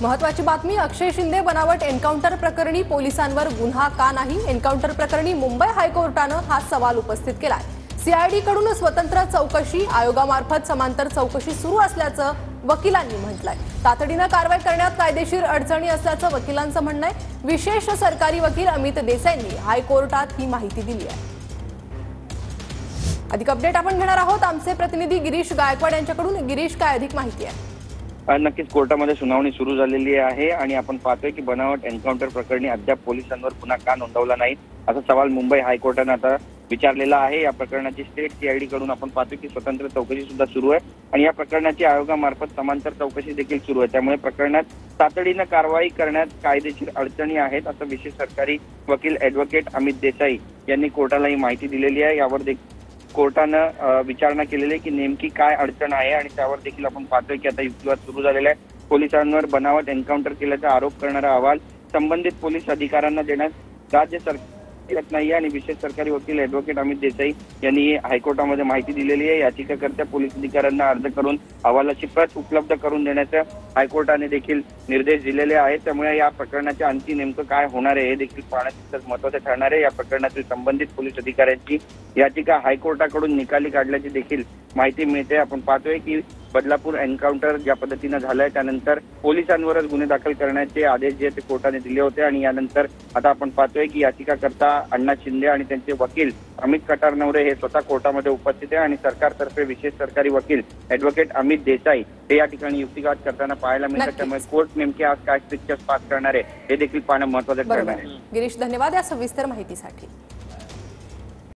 महत्वाची बातमी, अक्षय शिंदे बनावट एन्काउंटर प्रकरणी पोलिसांवर गुन्हा का नाही? एन्काउंटर प्रकरणी मुंबई हायकोर्टानं हा सवाल उपस्थित केलाय। सीआयडी कडून स्वतंत्र चौकशी आयोगामार्फत समांतर चौकशी सुरू असल्याचं वकिलांनी म्हटलंय। तातडीनं कारवाई करण्यात कायदेशीर अडचणी असल्याचं वकिलांचं म्हणणं आहे। विशेष सरकारी वकील अमित देसाईंनी हायकोर्टात ही माहिती दिली आहे। अधिक अपडेट आपण घेणार आहोत आमचे प्रतिनिधी गिरीश गायकवाड यांच्याकडून। गिरीश, काय अधिक माहिती आहे? नक्कीच कोर्टामध्ये सुनावणी सुरू झालेली आहे आणि आपण पाहतोय की बनावट एन्काउंटर प्रकरणी अद्याप पोलिसांवर गुन्हा का नोंदवला नाही असा सवाल मुंबई हायकोर्टाने आता विचारलेला आहे। या प्रकरणाची स्टेट सीआयडी कडून आपण पाहतोय की स्वतंत्र चौकशी सुद्धा सुरू आहे आणि या प्रकरणाची आयोगामार्फत समांतर चौकशी देखील सुरू आहे। त्यामुळे प्रकरणात तातडीनं कारवाई करण्यात कायदेशीर अडचणी आहेत असं विशेष सरकारी वकील ॲडव्होकेट अमित देसाई यांनी कोर्टाला ही माहिती दिलेली आहे। यावर कोर्टानं विचारणा केलेली आहे की नेमकी काय अडचण आहे आणि त्यावर देखील आपण पाहतोय की आता युक्तिवाद सुरू झालेला आहे। पोलिसांवर बनावट एन्काउंटर केल्याचा आरोप करणारा अहवाल संबंधित पोलीस अधिकाऱ्यांना देण्यास राज्य सरकार येत नाही आणि विशेष सरकारी वकील ॲडव्होकेट अमित देसाई यांनी हायकोर्टामध्ये माहिती दिलेली आहे। याचिकाकर्त्या पोलीस अधिकाऱ्यांना अर्ज करून अहवालाची प्रत उपलब्ध करून देण्याचा हायकोर्टाने देखील निर्देश दिलेले आहेत। त्यामुळे या प्रकरणाच्या अंती नेमकं काय होणार आहे हे देखील पाहण्यात महत्त्वाचं ठरणार आहे। या प्रकरणातील संबंधित पोलीस अधिकाऱ्यांची याचिका हायकोर्टाकडून निकाली काढल्याची देखील माहिती मिळते। आपण पाहतोय की बदलापूर एन्काउंटर ज्या पद्धतीनं झालंय त्यानंतर पोलिसांवरच गुन्हे दाखल करण्याचे आदेश जे ते कोर्टाने दिले होते आणि यानंतर आता आपण पाहतोय की याचिकाकर्ता अण्णा शिंदे आणि त्यांचे वकील अमित कटारनवरे हे स्वतः कोर्टामध्ये उपस्थित आहे आणि सरकारतर्फे विशेष सरकारी वकील ॲडव्होकेट अमित देसाई हे या ठिकाणी युक्तिवाद करताना पाहायला मिळतात। त्यामुळे कोर्ट नेमके आज काय स्ट्रिक्चर्स पास करणार आहे हे देखील पाहणं महत्त्वाचं ठरणार आहे। गिरीश, धन्यवाद या सविस्तर माहितीसाठी।